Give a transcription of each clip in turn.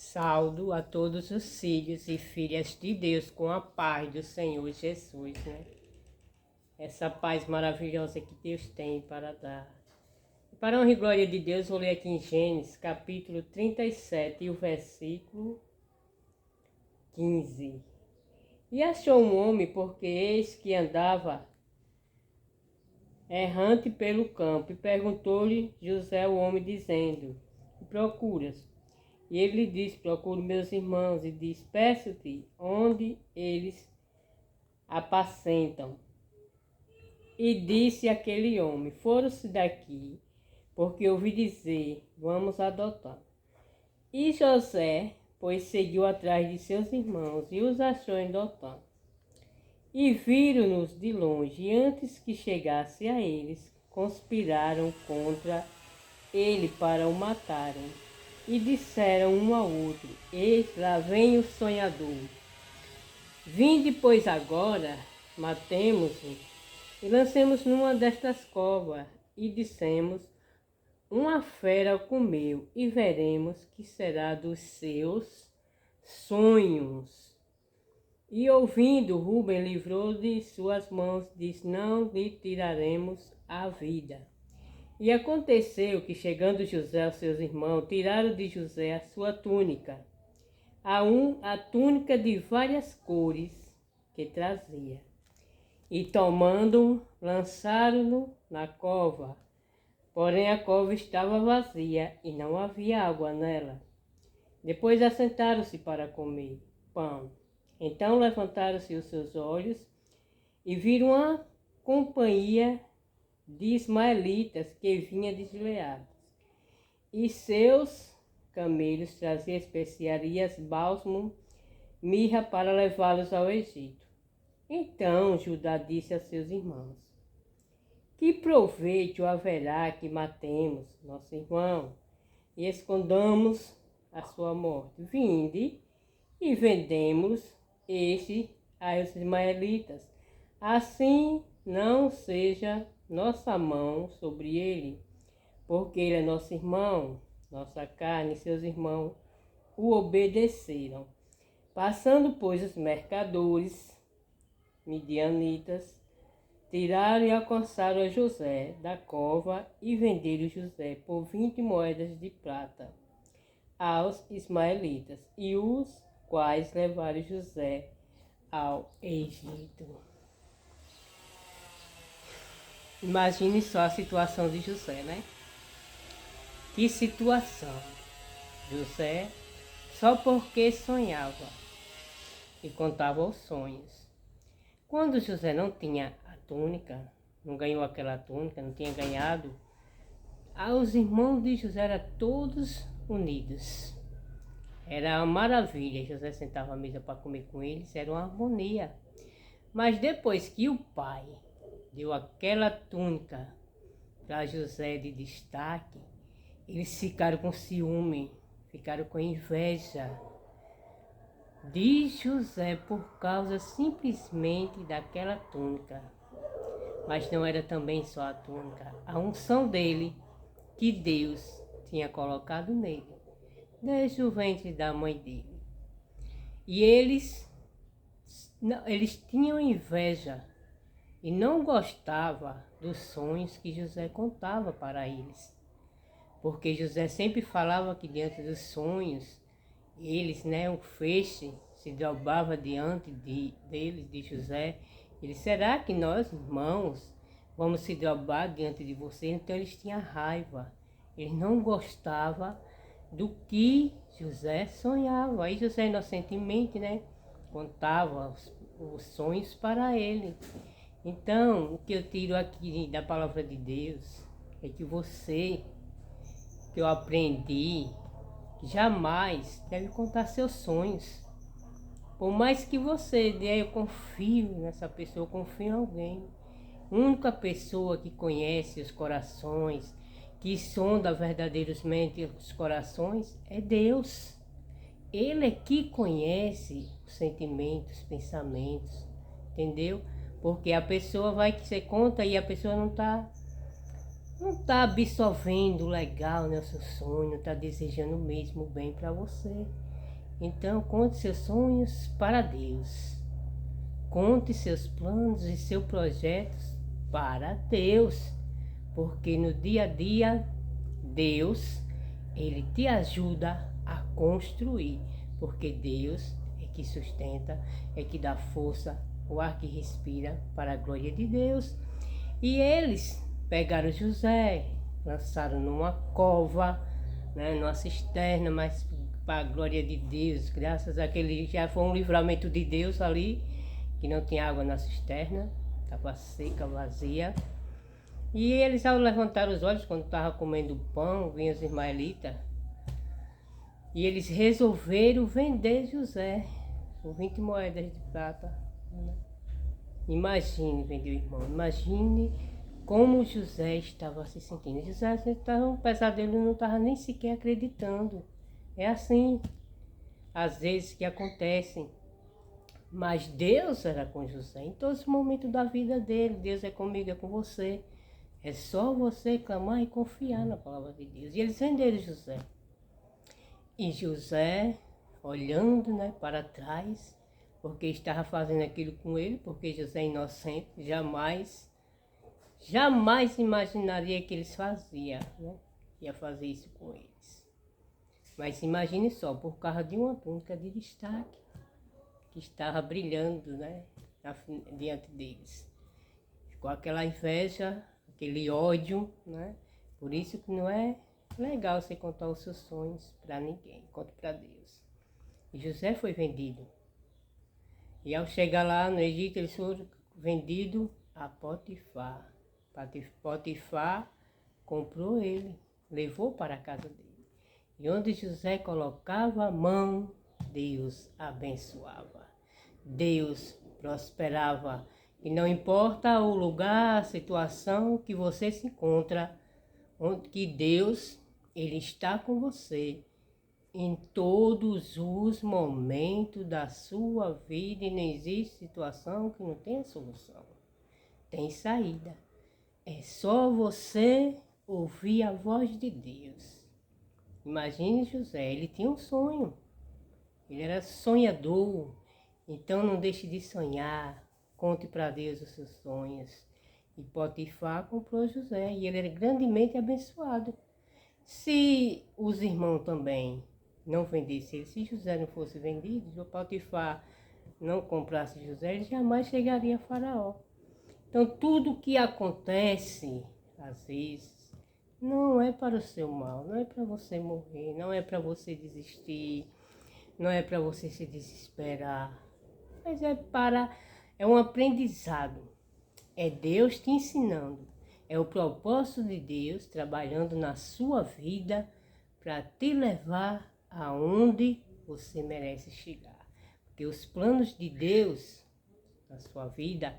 Saldo a todos os filhos e filhas de Deus com a paz do Senhor Jesus, né? Essa paz maravilhosa que Deus tem para dar. Para a honra e glória de Deus, vou ler aqui em Gênesis, capítulo 37, e o versículo 15. E achou um homem, porque eis que andava errante pelo campo, e perguntou-lhe José, o homem, dizendo: que procuras? E ele lhe disse: procuro meus irmãos. E diz: peço-te onde eles apacentam. E disse aquele homem: foram-se daqui, porque ouvi dizer: vamos adotar. E José, pois, seguiu atrás de seus irmãos e os achou em Dotã. E viram-nos de longe, e antes que chegasse a eles, conspiraram contra ele para o matarem. E disseram um ao outro: eis, lá vem o sonhador. Vinde, pois, agora, matemo-o e lancemos numa destas covas. E dissemos: uma fera o comeu, e veremos que será dos seus sonhos. E ouvindo, Rúben livrou de suas mãos, disse: não lhe tiraremos a vida. E aconteceu que, chegando José aos seus irmãos, tiraram de José a sua túnica, a túnica de várias cores que trazia. E tomando-o, lançaram-no na cova. Porém a cova estava vazia e não havia água nela. Depois assentaram-se para comer pão. Então levantaram-se os seus olhos e viram a companhia de ismaelitas que vinha de Gileade. E seus camelos traziam especiarias, bálsamo, mirra para levá-los ao Egito. Então Judá disse a seus irmãos: que proveito haverá que matemos nosso irmão e escondamos a sua morte? Vinde e vendemos este aos ismaelitas. Assim não seja nossa mão sobre ele, porque ele é nosso irmão, nossa carne. E seus irmãos o obedeceram. Passando, pois, os mercadores midianitas, tiraram e alcançaram a José da cova e venderam José por 20 moedas de prata aos ismaelitas, e os quais levaram José ao Egito. Imagine só a situação de José, né? Que situação! José, só porque sonhava e contava os sonhos. Quando José não tinha a túnica, não ganhou aquela túnica, não tinha ganhado, os irmãos de José eram todos unidos. Era uma maravilha. José sentava à mesa para comer com eles, era uma harmonia. Mas depois que o pai deu aquela túnica para José de destaque, eles ficaram com ciúme, ficaram com inveja de José por causa simplesmente daquela túnica. Mas não era também só a túnica, a unção dele que Deus tinha colocado nele, desde o ventre da mãe dele. E eles tinham inveja e não gostavam dos sonhos que José contava para eles. Porque José sempre falava que diante dos sonhos, eles, o feixe se dobrava diante deles, de José. Ele: será que nós, irmãos, vamos se dobrar diante de você? Então eles tinham raiva, eles não gostavam do que José sonhava. Aí José inocentemente, contava os sonhos para ele. Então, o que eu tiro aqui da palavra de Deus é que que eu aprendi, jamais deve contar seus sonhos. Por mais que você eu confio nessa pessoa, eu confio em alguém. A única pessoa que conhece os corações, que sonda verdadeiramente os corações, é Deus. Ele é que conhece os sentimentos, os pensamentos, entendeu? Porque a pessoa vai que você conta e a pessoa não está absorvendo legal, o seu sonho, não está desejando mesmo bem para você. Então, conte seus sonhos para Deus. Conte seus planos e seus projetos para Deus. Porque no dia a dia, Deus, Ele te ajuda a construir. Porque Deus é que sustenta, é que dá força, o ar que respira para a glória de Deus. E eles pegaram José, lançaram numa cova, né, numa cisterna, mas para a glória de Deus, graças àquele, já foi um livramento de Deus ali, que não tinha água na cisterna, estava seca, vazia. E eles, ao levantar os olhos, quando estavam comendo pão, vinham os ismaelitas, e eles resolveram vender José por 20 moedas de prata. Imagine, meu irmão, imagine como José estava se sentindo. José estava um pesadelo, não estava nem sequer acreditando. É assim, às vezes, que acontecem. Mas Deus era com José em todos os momentos da vida dele. Deus é comigo, é com você. É só você clamar e confiar na palavra de Deus. E eles venderam José. E José, olhando, né, para trás, porque estava fazendo aquilo com ele, porque José é inocente, jamais imaginaria que eles faziam, né? Ia fazer isso com eles. Mas imagine só, por causa de uma túnica de destaque que estava brilhando, né, diante deles. Ficou aquela inveja, aquele ódio, né? Por isso que não é legal você contar os seus sonhos para ninguém, conta para Deus. E José foi vendido. E ao chegar lá no Egito, eles foram vendidos a Potifar. Potifar comprou ele, levou para a casa dele. E onde José colocava a mão, Deus abençoava. Deus prosperava. E não importa o lugar, a situação que você se encontra, onde que Deus, Ele está com você em todos os momentos da sua vida, e não existe situação que não tenha solução. Tem saída. É só você ouvir a voz de Deus. Imagine José, ele tinha um sonho. Ele era sonhador. Então não deixe de sonhar. Conte para Deus os seus sonhos. E Potifar comprou José e ele era grandemente abençoado. Se os irmãos também não vendessem ele, se José não fosse vendido, se o Potifar não comprasse José, ele jamais chegaria a Faraó. Então tudo que acontece, às vezes, não é para o seu mal, não é para você morrer, não é para você desistir, não é para você se desesperar, mas é um aprendizado. É Deus te ensinando. É o propósito de Deus trabalhando na sua vida para te levar aonde você merece chegar. Porque os planos de Deus na sua vida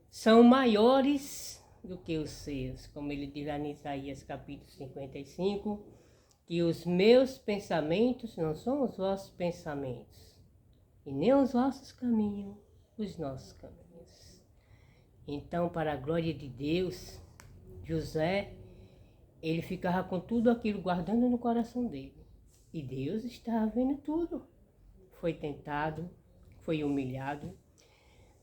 são maiores do que os seus. Como ele diz lá em Isaías capítulo 55, que os meus pensamentos não são os vossos pensamentos, e nem os vossos caminhos, os nossos caminhos. Então, para a glória de Deus, José, ele ficava com tudo aquilo guardando no coração dele. E Deus estava vendo tudo. Foi tentado, foi humilhado.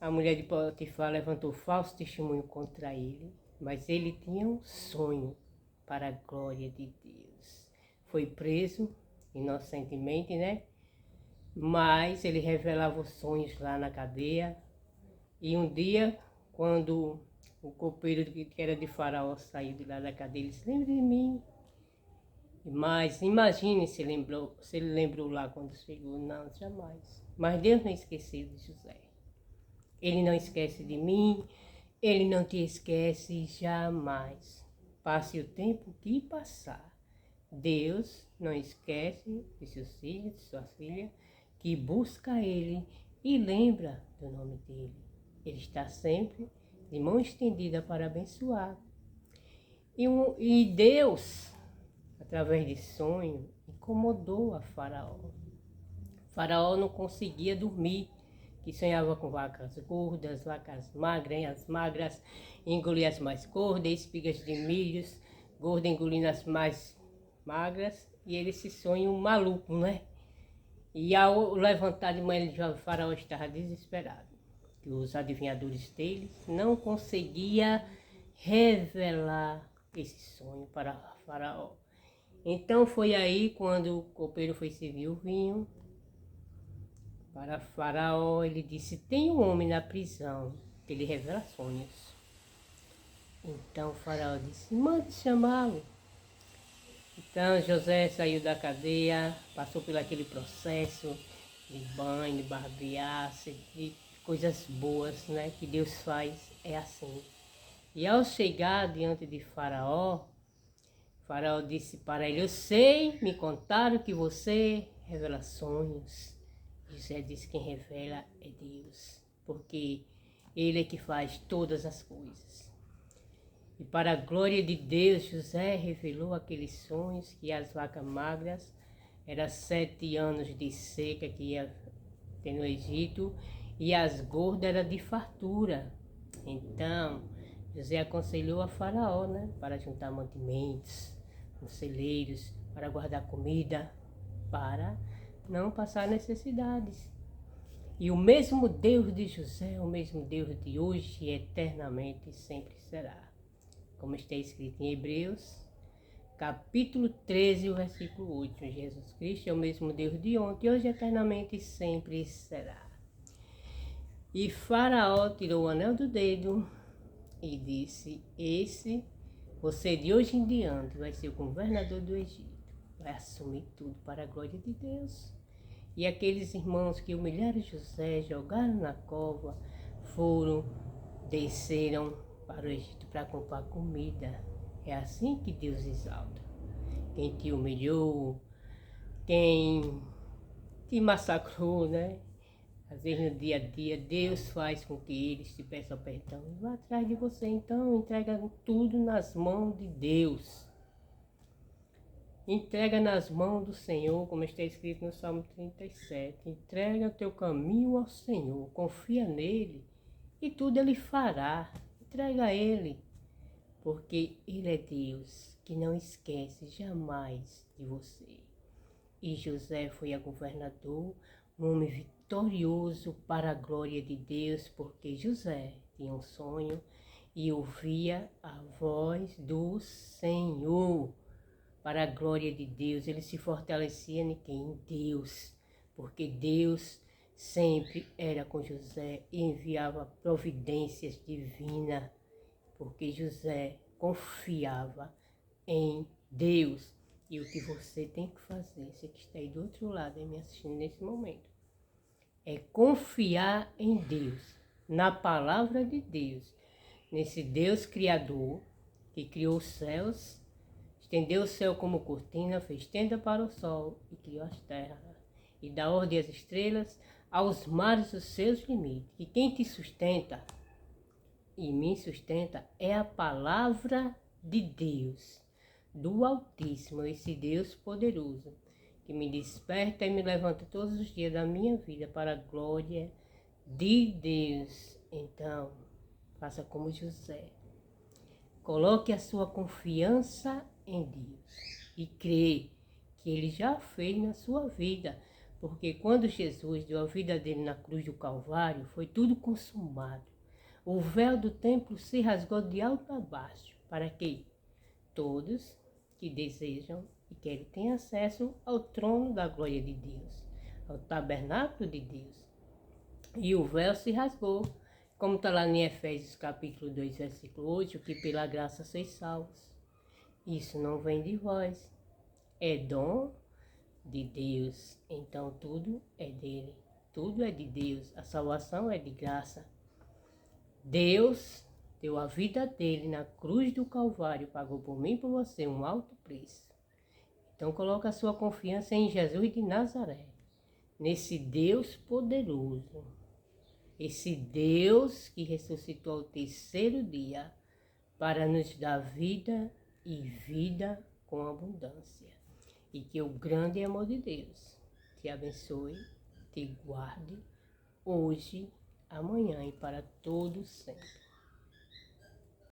A mulher de Potifar levantou falso testemunho contra ele, mas ele tinha um sonho para a glória de Deus. Foi preso inocentemente, né? Mas ele revelava os sonhos lá na cadeia. E um dia, quando o copeiro que era de Faraó saiu de lá da cadeia, ele disse: lembra de mim. Mas imagine se ele lembrou lá quando chegou. Não, jamais. Mas Deus não esqueceu de José. Ele não esquece de mim, ele não te esquece jamais. Passe o tempo que passar. Deus não esquece de seus filhos, de sua filha, que busca ele e lembra do nome dele. Ele está sempre de mão estendida para abençoar. E Deus, através de sonho, incomodou a Faraó. Faraó não conseguia dormir, que sonhava com vacas gordas, vacas magras, as magras engolia as mais gordas, espigas de milhos, gorda engolindo as mais magras, e ele se sonha um maluco, né? E ao levantar de manhã, o faraó estava desesperado. Que os adivinhadores deles não conseguiam revelar esse sonho para faraó. Então foi aí quando o copeiro foi servir o vinho para faraó. Ele disse, tem um homem na prisão que ele revela sonhos. Então o faraó disse, mande chamá-lo. Então José saiu da cadeia, passou por aquele processo de banho, de barbear-se, de coisas boas, né, que Deus faz, é assim. E ao chegar diante de Faraó, Faraó disse para ele, eu sei, me contaram que você revela sonhos. José disse, quem revela é Deus, porque Ele é que faz todas as coisas. E para a glória de Deus, José revelou aqueles sonhos que as vacas magras, eram 7 anos de seca que ia ter no Egito, e as gordas eram de fartura. Então, José aconselhou a Faraó, né, para juntar mantimentos, celeiros, para guardar comida, para não passar necessidades. E o mesmo Deus de José, o mesmo Deus de hoje e eternamente sempre será. Como está escrito em Hebreus, capítulo 13, o versículo 8. Jesus Cristo é o mesmo Deus de ontem, hoje, eternamente, sempre será. E Faraó tirou o anel do dedo e disse, você de hoje em diante vai ser o governador do Egito. Vai assumir tudo para a glória de Deus. E aqueles irmãos que humilharam José, jogaram na cova, desceram para o Egito para comprar comida. É assim que Deus exalta. Quem te humilhou, quem te massacrou, né? Às vezes no dia a dia, Deus faz com que eles te peçam perdão e vá atrás de você. Então, entrega tudo nas mãos de Deus. Entrega nas mãos do Senhor, como está escrito no Salmo 37. Entrega o teu caminho ao Senhor, confia nele e tudo ele fará. Entrega a ele, porque ele é Deus que não esquece jamais de você. E José foi a governador, um homem vitorioso para a glória de Deus, porque José tinha um sonho e ouvia a voz do Senhor. Para a glória de Deus, ele se fortalecia em quem? Em Deus, porque Deus sempre era com José e enviava providências divinas, porque José confiava em Deus. E o que você tem que fazer, você que está aí do outro lado e me assistindo nesse momento, é confiar em Deus, na palavra de Deus, nesse Deus Criador, que criou os céus, estendeu o céu como cortina, fez tenda para o sol e criou as terras, e dá ordem às estrelas, aos mares os seus limites. E quem te sustenta e me sustenta é a palavra de Deus, do Altíssimo, esse Deus poderoso, que me desperta e me levanta todos os dias da minha vida para a glória de Deus. Então, faça como José. Coloque a sua confiança em Deus e crê que Ele já fez na sua vida, porque quando Jesus deu a vida dele na cruz do Calvário, foi tudo consumado. O véu do templo se rasgou de alto a baixo, para que todos que desejam e querem tenham acesso ao trono da glória de Deus, ao tabernáculo de Deus. E o véu se rasgou, como está lá em Efésios capítulo 2, versículo 8, que pela graça sois salvos. Isso não vem de vós, é dom de Deus. Então tudo é dele, tudo é de Deus. A salvação é de graça. Deus deu a vida dele na cruz do Calvário, pagou por mim e por você um alto preço. Então coloca a sua confiança em Jesus de Nazaré, nesse Deus poderoso, esse Deus que ressuscitou ao terceiro dia para nos dar vida e vida com abundância. E que o grande amor de Deus te abençoe, te guarde hoje, amanhã e para todo sempre.